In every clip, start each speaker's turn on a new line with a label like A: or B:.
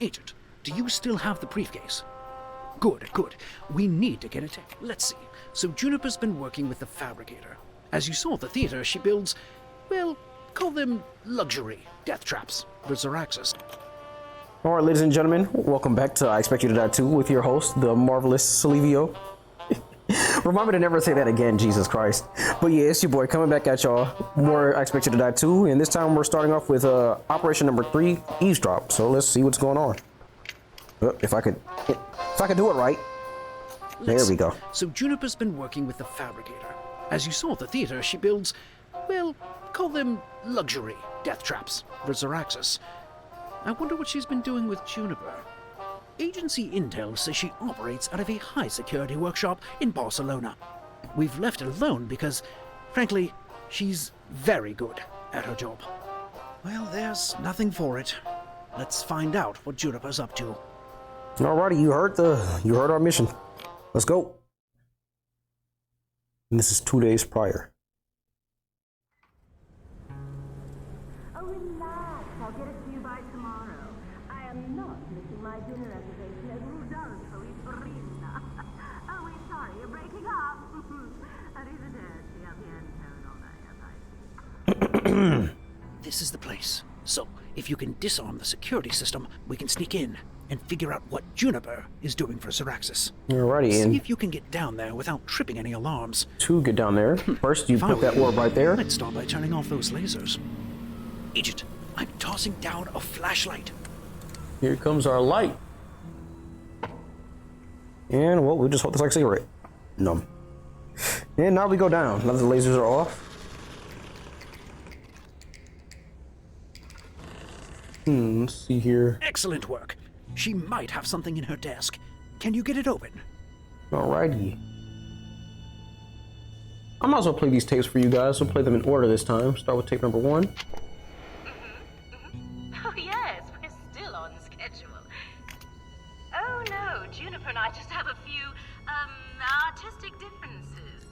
A: Agent, do you still have the briefcase? Good, good. We need to get it. Let's see. So Juniper's been working with the Fabricator. As you saw at the theater, she builds, well, call them luxury death traps for Zaraxus.
B: All right, ladies and gentlemen, welcome back to I Expect You to Die 2 with your host, the marvelous Silivio. Remind me to never say that again, Jesus Christ. But yeah, it's your boy coming back at y'all. More I Expect You to Die 2, and this time we're starting off with Operation number 3, Eavesdrop. So let's see what's going on. If I could do it right. There we go.
A: So Juniper's been working with the Fabricator. As you saw at the theater, she builds, well, call them luxury death traps for Zaraxus. I wonder what she's been doing with Juniper. Agency intel says she operates out of a high-security workshop in Barcelona. We've left her alone because, frankly, she's very good at her job. Well, there's nothing for it. Let's find out what Juniper's up to.
B: Alrighty, you heard our mission. Let's go. And this is 2 days prior.
C: Oh, relax. I'll get it to you by tomorrow. I am not missing my dinner reservation at Rudolfo Itorina. Oh, wait, sorry, you're breaking up. Arrivederci, a bientôt.
A: This is the place. So, if you can disarm the security system, we can sneak in and figure out what Juniper is doing for Zaraxus.
B: Alrighty,
A: See
B: and
A: if you can get down there without tripping any alarms.
B: to get down there, first you put that orb right there.
A: Let's start by turning off those lasers. Agent, I'm tossing down a flashlight.
B: Here comes our light. And, well, we'll just hold this like a cigarette. Numb. And now we go down. Now that the lasers are off. Let's see here.
A: Excellent work. She might have something in her desk. Can you get it open?
B: Alrighty. I might as well play these tapes for you guys. We'll play them in order this time. Start with tape number 1.
C: Oh, yes, we're still on schedule. Oh, no, Juniper and I just have a few, artistic differences.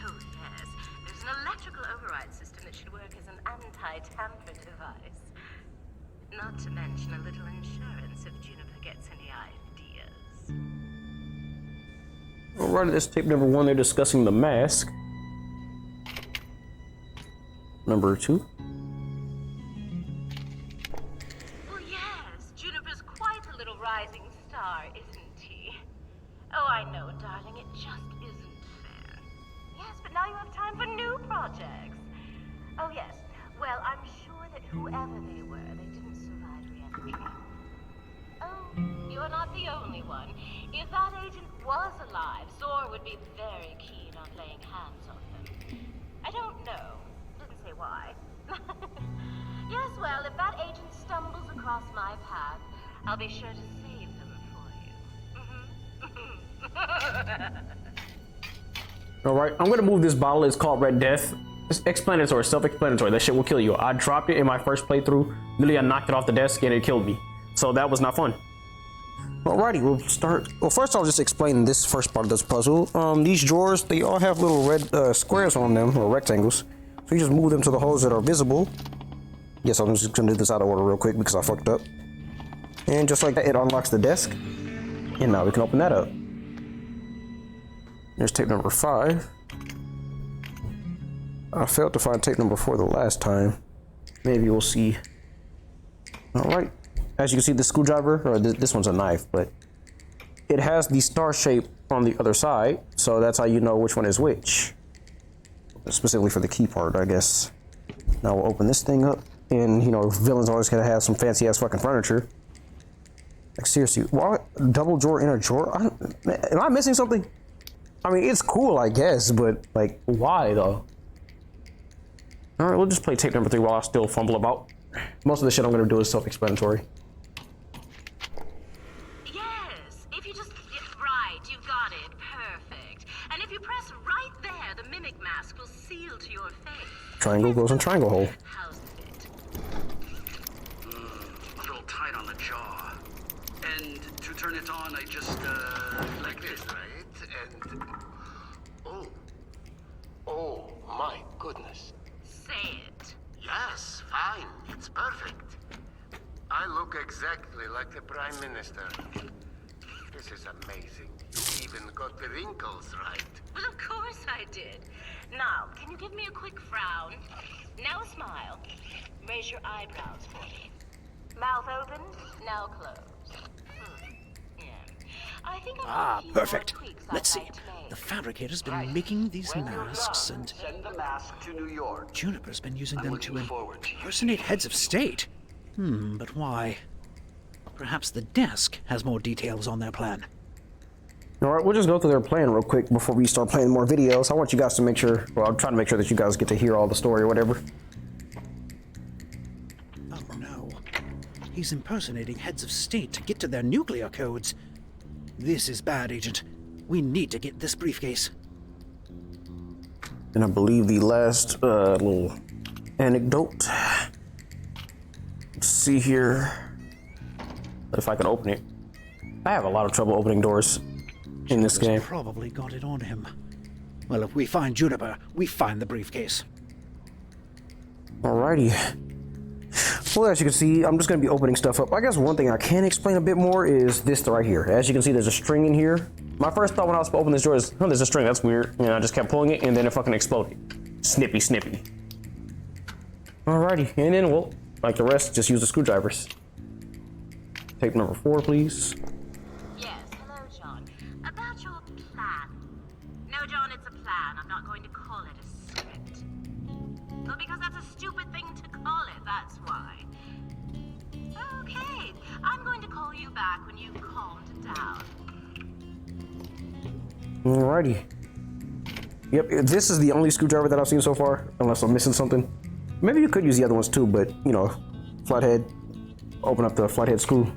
C: Oh, yes, there's an electrical override system that should work as an anti-tamper device. Not to mention a little insurance if Juniper gets any ideas.
B: Alrighty, that's tape number 1. They're discussing the mask. Number 2.
C: Well, yes, Juniper's quite a little rising star, isn't he? Oh, I know, darling, it just isn't fair. Yes, but now you have time for new projects. Oh, yes, well, I'm sure that whoever they were, they didn't survive re-entry. Oh, you're not the only one. If that agent was alive, Zor would be very keen on laying hands on them. I don't know. Didn't say why. Yes, well, if that agent stumbles across my path, I'll be sure to save them for you.
B: Alright, I'm gonna move this bottle. It's called Red Death. It's explanatory, self-explanatory. That shit will kill you. I dropped it in my first playthrough. Literally, I knocked it off the desk and it killed me. So that was not fun. Alrighty, we'll start. Well, first I'll just explain this first part of this puzzle. These drawers, they all have little red squares on them, or rectangles. So you just move them to the holes that are visible. Yes, I'm just gonna do this out of order real quick because I fucked up. And just like that, it unlocks the desk. And now we can open that up. There's tape number 5. I failed to find tape number 4 the last time. Maybe we'll see. Alright. As you can see, the screwdriver, or this one's a knife, but it has the star shape on the other side, so that's how you know which one is which. Specifically for the key part, I guess. Now we'll open this thing up, and you know, villains always gotta have some fancy ass fucking furniture. Like seriously, what? Double drawer, inner drawer? Am I missing something? I mean, it's cool, I guess, but like, why though? Alright, we'll just play tape number 3 while I still fumble about. Most of the shit I'm gonna do is self-explanatory.
C: Yes, if you just right, you got it. Perfect. And if you press right there, the mimic mask will seal to your face.
B: Triangle goes in triangle hole.
C: How's it?
D: A little tight on the jaw. And to turn it on, I just, like this, right? And... Oh. Oh, my goodness.
C: Say it.
D: Yes, fine. It's perfect.
E: I look exactly like the Prime Minister. This is amazing. You even got the wrinkles right.
C: Well, of course I did. Now, can you give me a quick frown? Now a smile. Raise your eyebrows for me. Mouth open, now closed. Yeah. I think I have a few more
A: Perfect.
C: tweaks I'd
A: Let's see.
C: like to make.
A: The fabricator's been making these
D: When you're
A: masks,
D: done,
A: and
D: send the mask to New York.
A: Juniper's been using
D: I'm
A: them to
D: looking forward to
A: impersonate heads of state. But why? Perhaps the desk has more details on their plan.
B: Alright, we'll just go through their plan real quick before we start playing more videos. I want you guys to make sure, well, I'm trying to make sure that you guys get to hear all the story or whatever.
A: Oh no. He's impersonating heads of state to get to their nuclear codes. This is bad, Agent. We need to get this briefcase.
B: And I believe the last little anecdote. Let's see here. If I can open it. I have a lot of trouble opening doors in this game.
A: Probably got it on him. Well, if we find Juniper, we find the briefcase.
B: Alrighty. Well, as you can see, I'm just going to be opening stuff up. I guess one thing I can explain a bit more is this right here. As you can see, there's a string in here. My first thought when I was opening this door is, oh, there's a string. That's weird. And I just kept pulling it, and then it fucking exploded. Snippy, snippy. Alrighty. And then, well, like the rest, just use the screwdrivers. Tape number 4, please.
C: Yes, hello, John. About your plan. No, John, it's a plan. I'm not going to call it a script. Well, because that's a stupid thing to call it, that's why. Okay, I'm going to call you back when you've calmed down.
B: Alrighty. Yep, this is the only screwdriver that I've seen so far, unless I'm missing something. Maybe you could use the other ones too, but, you know, flathead. Open up the flathead screw.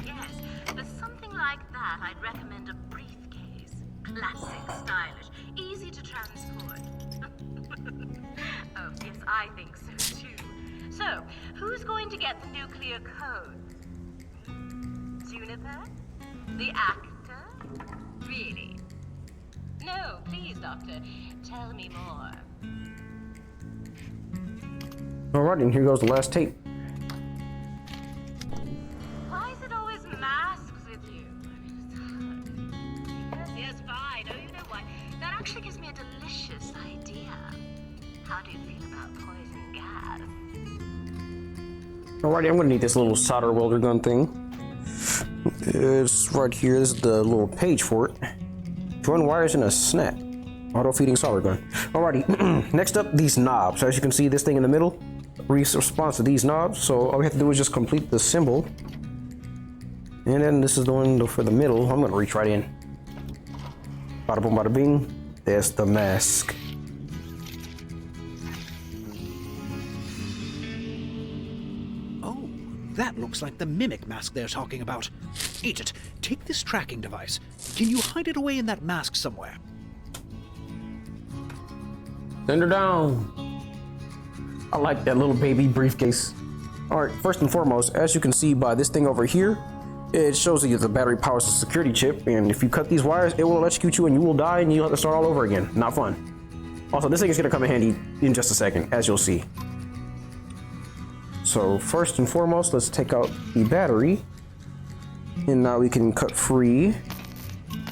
C: Yes, for something like that, I'd recommend a briefcase. Classic, stylish, easy to transport. Oh, yes, I think so too. So, who's going to get the nuclear codes? Juniper? The actor? Really? No, please, Doctor. Tell me more.
B: Alright, and here goes the last tape.
C: Why is it always masks with you? Yes, fine. Oh, you know what? That actually gives me a delicious idea. How do you feel about poison gas?
B: Alrighty, I'm gonna need this little solder welder gun thing. It's right here. This is the little page for it. Join wires in a snap. Auto feeding solder gun. Alrighty, next up, these knobs. As you can see, this thing in the middle responds to these knobs. So all we have to do is just complete the symbol. And then this is the one for the middle. I'm gonna reach right in. Bada boom, bada bing. There's the mask.
A: Oh, that looks like the mimic mask they're talking about. Agent, take this tracking device. Can you hide it away in that mask somewhere?
B: Send her down. I like that little baby briefcase. Alright, first and foremost, as you can see by this thing over here, it shows you the battery powers the security chip, and if you cut these wires, it will electrocute you and you will die and you'll have to start all over again. Not fun. Also, this thing is going to come in handy in just a second, as you'll see. So first and foremost, let's take out the battery. And now we can cut free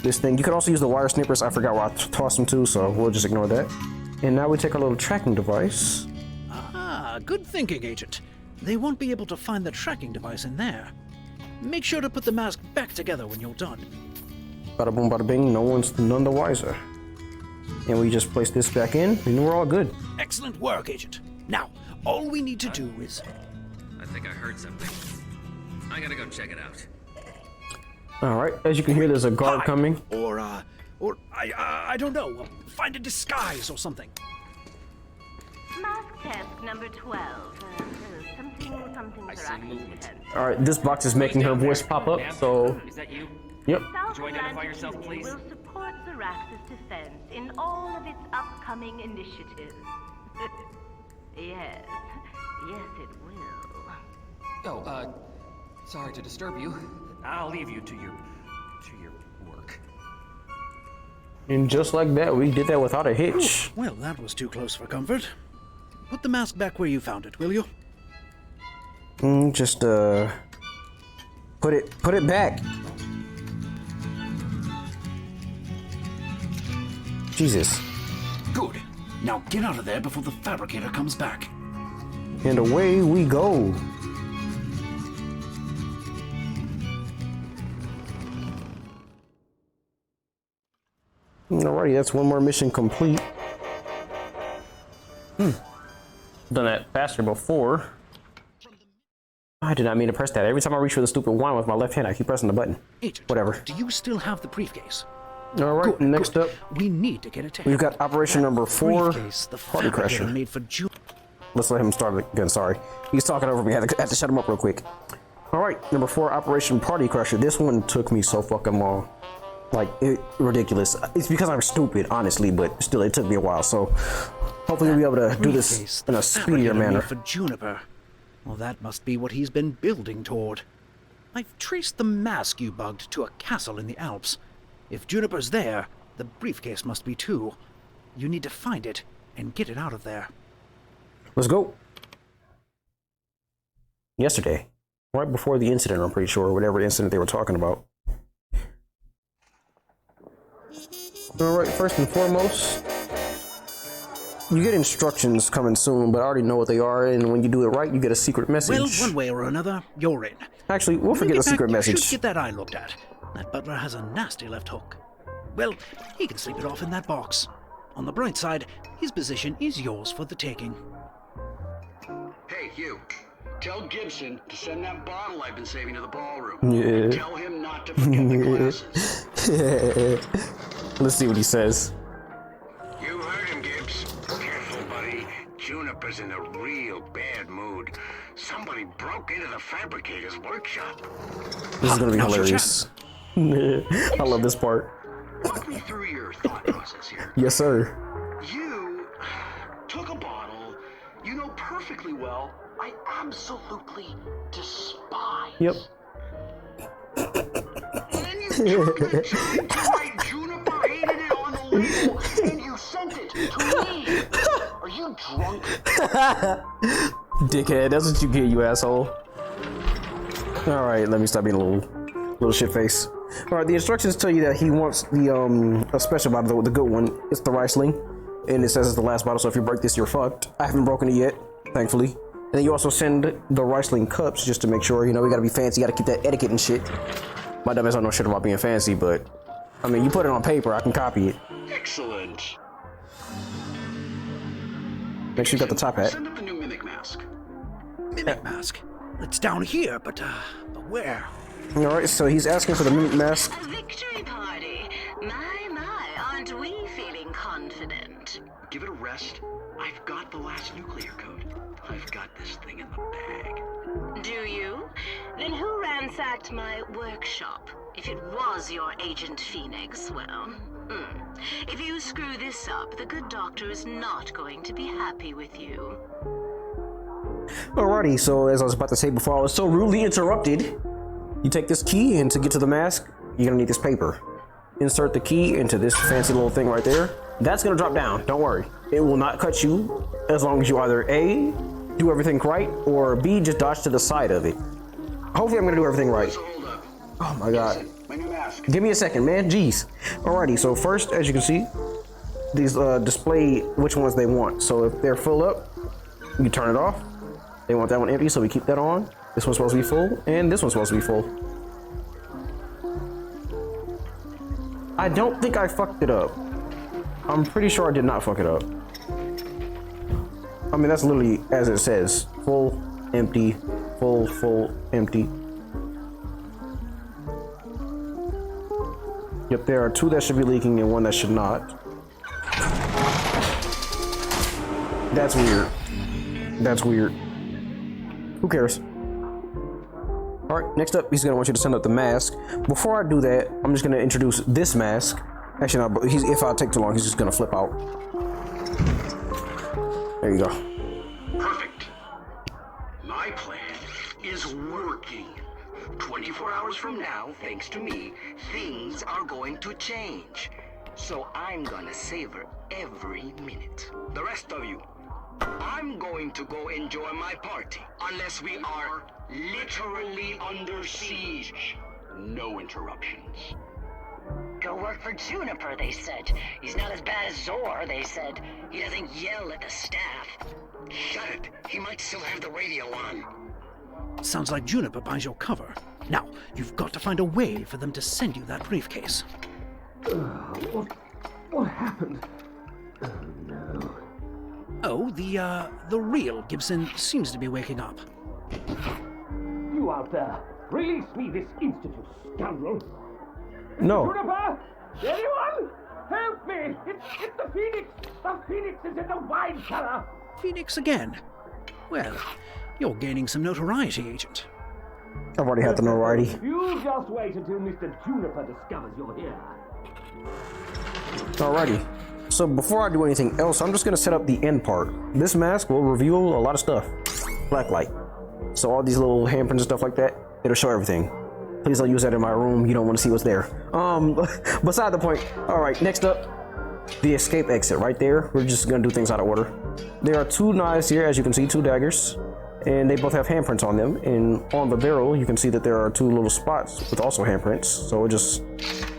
B: this thing. You can also use the wire snippers. I forgot where I tossed them to, so we'll just ignore that. And now we take our little tracking device.
A: Ah, good thinking, Agent. They won't be able to find the tracking device in there. Make sure to put the mask back together when you're done.
B: Bada boom, bada bing, no one's none the wiser. And we just place this back in, and we're all good.
A: Excellent work, Agent. Now, all we need to do is...
F: I think I heard something. I gotta go check it out.
B: Alright, as you can hear, there's a guard
A: hide,
B: coming.
A: Or I don't know, find a disguise or something.
C: Mask test number 12. Something Zaraxis.
B: Alright, this box is making her voice pop up, so...
F: Is that you?
B: Yep.
F: Could you identify yourself, please?
C: Will support Zaraxis defense in all of its upcoming initiatives. Yes, it will.
F: Oh, sorry to disturb you. I'll leave you to your work.
B: And just like that, we did that without a hitch.
A: Well, that was too close for comfort. Put the mask back where you found it, will you?
B: Just put it back. Jesus.
A: Good. Now get out of there before the fabricator comes back.
B: And away we go. Alrighty, that's one more mission complete. Done that faster before. I did not mean to press that. Every time I reach for the stupid wine with my left hand, I keep pressing the button.
A: Agent,
B: Whatever.
A: do you still have the briefcase?
B: Alright,
A: Good,
B: next
A: good.
B: up,
A: We need to get it to
B: we've
A: him.
B: got operation number 4,
A: Briefcase, the
B: Party
A: fabricator
B: Crasher.
A: made for
B: Let's let him start again, sorry. He's talking over me, I had to shut him up real quick. Alright, number 4, Operation Party Crasher. This one took me so fucking long. Like, ridiculous. It's because I'm stupid, honestly, but still, it took me a while, so hopefully we'll be able to do this
A: briefcase,
B: in
A: the
B: a speedier
A: fabricator made
B: manner.
A: for Juniper. Well, that must be what he's been building toward. I've traced the mask you bugged to a castle in the Alps. If Juniper's there, the briefcase must be too. You need to find it and get it out of there.
B: Let's go. Yesterday, right before the incident, I'm pretty sure, whatever incident they were talking about. Alright, first and foremost, you get instructions coming soon, but I already know what they are, and when you do it right, you get a secret message.
A: Well, one way or another, you're in.
B: Actually, we'll
A: When we
B: forget
A: get
B: the secret
A: back, you
B: message.
A: should get that eye looked at. That butler has a nasty left hook. Well, he can sleep it off in that box. On the bright side, his position is yours for the taking.
D: Hey, you. Tell Gibson to send that bottle I've been saving to the ballroom.
B: Yeah.
D: Tell him not to forget the glasses.
B: Let's see what he says.
E: You heard him, Gibbs. Careful, buddy. Juniper's in a real bad mood. Somebody broke into the fabricator's workshop.
B: This is gonna be
A: Now's your
B: hilarious. I love this part.
D: Walk me through your thought process here.
B: Yes, sir.
D: You took a bottle you know perfectly well I absolutely despise.
B: Yep.
D: And then you took the time to write Juniper hated it on the label and you sent it to me. Are you drunk?
B: Dickhead, that's what you get, you asshole. Alright, let me stop being a little shit face. Alright, the instructions tell you that he wants the a special bottle, the good one. It's the Riesling. And it says it's the last bottle, so if you break this, you're fucked. I haven't broken it yet, thankfully. And then you also send the Riesling cups just to make sure, you know, we gotta be fancy, gotta keep that etiquette and shit. My dumbass don't know shit about being fancy, but I mean, you put it on paper, I can copy it.
D: Excellent.
B: Make sure you got the top hat.
D: Send up the new mimic mask.
A: Mimic mask. It's down here, but where?
B: Alright, so he's asking for the mimic mask.
C: A victory party. My, aren't we feeling confident?
D: Give it a rest. I've got the last nuclear code. I've got this thing in the bag.
C: Do you? Then who ransacked my workshop? If it was your Agent Phoenix, well, if you screw this up, the good doctor is not going to be happy with you.
B: Alrighty, so as I was about to say before I was so rudely interrupted, you take this key, and to get to the mask, you're gonna need this paper. Insert the key into this fancy little thing right there. That's gonna drop down, don't worry. It will not cut you as long as you either A, do everything right, or B, just dodge to the side of it. Hopefully I'm gonna do everything right.
D: So hold up.
B: Oh my god.
D: My new mask.
B: Give me a second, man, jeez. Alrighty, so first, as you can see, these display which ones they want. So if they're full up, you turn it off. They want that one empty, so we keep that on. This one's supposed to be full, and this one's supposed to be full. I don't think I fucked it up. I'm pretty sure I did not fuck it up. I mean, that's literally as it says. Full, empty, full, empty. Yep, there are 2 that should be leaking and 1 that should not. That's weird. That's weird. Who cares? Alright, next up, he's gonna want you to send up the mask. Before I do that, I'm just gonna introduce this mask. Actually, no, but if I take too long, he's just gonna flip out. There you go.
D: Perfect. My plan is working. 24 hours from now, thanks to me, things are going to change. So I'm gonna savor every minute. The rest of you,
E: I'm going to go enjoy my party. Unless we are literally under siege. No interruptions.
G: Go work for Juniper, they said. He's not as bad as Zor, they said. He doesn't yell at the staff.
E: Shut it. He might still have the radio on.
A: Sounds like Juniper buys your cover. Now, you've got to find a way for them to send you that briefcase.
H: What happened? Oh, no.
A: Oh, the real Gibson seems to be waking up.
H: You out there, release me this instant, you scoundrel!
B: No.
H: Juniper! Anyone? Help me! It's the Phoenix! The Phoenix is in the wine cellar!
A: Phoenix again? Well, you're gaining some notoriety, Agent.
B: I've already had the notoriety.
H: You just wait until Mr. Juniper discovers you're here.
B: Alrighty. So before I do anything else, I'm just gonna set up the end part. This mask will reveal a lot of stuff. Blacklight. So all these little handprints and stuff like that, it'll show everything. Please don't use that in my room. You don't want to see what's there. Beside the point. All right, next up, the escape exit right there. We're just gonna do things out of order. There are two knives here, as you can see, two daggers, and they both have handprints on them. And on the barrel, you can see that there are two little spots with also handprints. So we'll just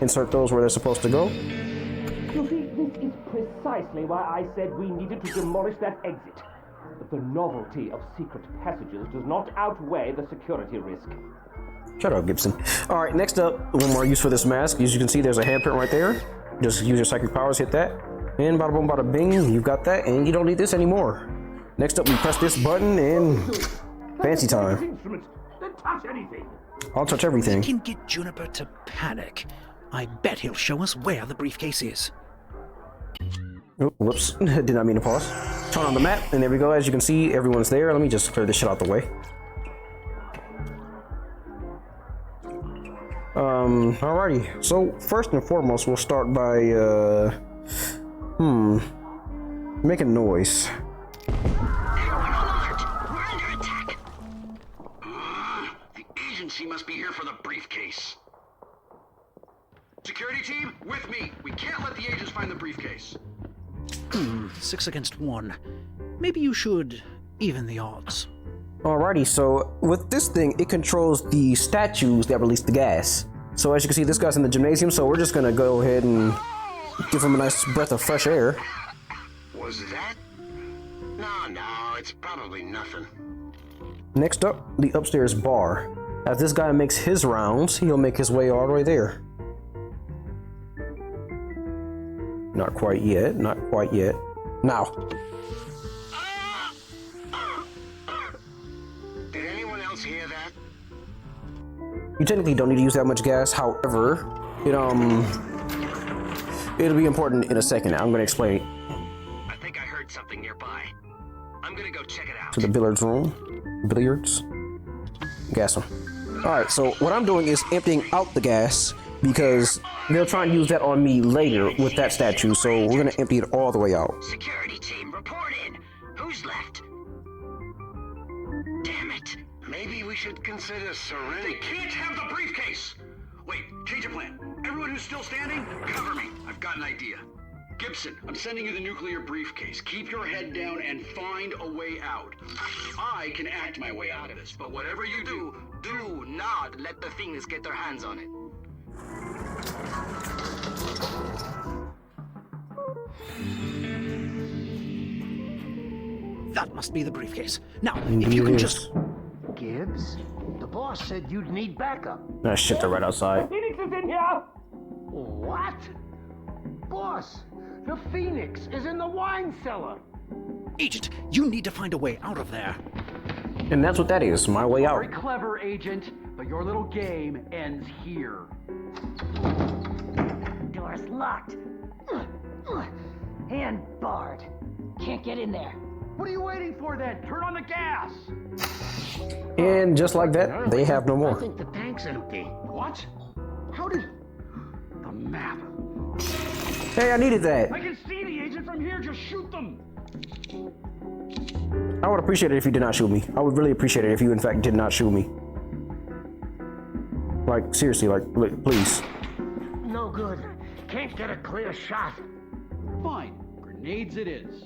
B: insert those where they're supposed to go.
H: You see, this is precisely why I said we needed to demolish that exit. But the novelty of secret passages does not outweigh the security risk.
B: Shut up, Gibson. All right, next up, one more use for this mask. As you can see, there's a handprint right there. Just use your psychic powers, hit that. And bada boom, bada bing, you've got that, and you don't need this anymore. Next up, we press this button, and fancy time.
H: Instrument. Then touch anything.
B: I'll touch everything.
A: Can get Juniper to panic. I bet he'll show us where the briefcase is.
B: Oh, whoops, did not mean to pause. Turn on the map, and there we go. As you can see, everyone's there. Let me just clear this shit out the way. Alrighty. So first and foremost, we'll start by making noise.
E: Everyone alert! We're under attack! The agency must be here for the briefcase.
D: Security team, with me. We can't let the agents find the briefcase.
A: 6 against 1. Maybe you should even the odds.
B: Alrighty, so with this thing, it controls the statues that release the gas. So as you can see, this guy's in the gymnasium, so we're just gonna go ahead and give him a nice breath of fresh air.
E: Was that? No, it's probably nothing.
B: Next up, the upstairs bar. As this guy makes his rounds, he'll make his way all the way there. Not quite yet, not quite yet. Now.
E: Did anyone else hear that?
B: You technically don't need to use that much gas, however, it'll be important in a second. I'm gonna explain
E: I think I heard something nearby. I'm gonna go check it out.
B: to the billiards room. Billiards. Gas one. Alright, so what I'm doing is emptying out the gas because they'll try and use that on me later with that statue, so we're gonna empty it all the way out.
E: Security team, report in. Who's left? Damn it. Maybe we should consider surrendering.
D: They can't have the briefcase! Wait, change of plan. Everyone who's still standing, cover me. I've got an idea. Gibson, I'm sending you the nuclear briefcase. Keep your head down and find a way out. I can act my way out of this, but whatever you do,
E: Do not let the things get their hands on it.
A: That must be the briefcase. Now, if
B: Indeed
A: you
B: it
A: can
B: is.
A: just...
I: Gibbs, the boss said you'd need backup.
B: Ah, shit, they're right outside.
H: Phoenix is in here!
I: What? Boss, the Phoenix is in the wine cellar.
A: Agent, you need to find a way out of there.
B: And that's what that is, my way out.
J: Very clever, Agent, but your little game ends here.
G: Door's locked. And barred. Can't get in there.
J: What are you waiting for then? Turn on the gas!
B: And just like that, they have no
I: I
B: more.
I: think the tank's empty.
J: What? How did... The map.
B: Hey, I needed that.
J: I can see the agent from here, just shoot them!
B: I would appreciate it if you did not shoot me. I would really appreciate it if you, in fact, did not shoot me. Like, seriously, like, please.
I: No good. Can't get a clear shot.
J: Fine, grenades it is.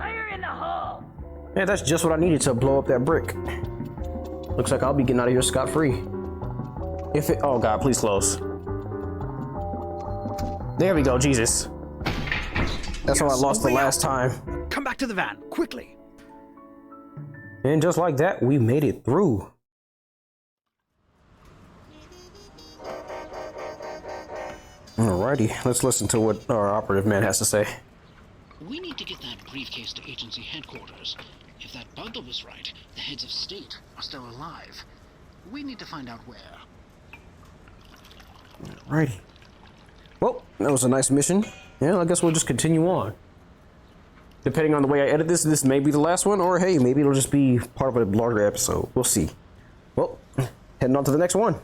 G: Fire in the hole!
B: Yeah, that's just what I needed to blow up that brick. Looks like I'll be getting out of here scot-free. If it, oh God, please close. There we go, Jesus. That's how I lost the last time.
A: Come back to the van, quickly.
B: And just like that, we made it through. Alrighty, let's listen to what our operative man has to say.
A: We need to get that briefcase to agency headquarters. If that bundle was right, the heads of state are still alive. We need to find out where.
B: Alrighty. Well, that was a nice mission. Yeah, I guess we'll just continue on. Depending on the way I edit this, this may be the last one, or hey, maybe it'll just be part of a larger episode. We'll see. Well, heading on to the next one.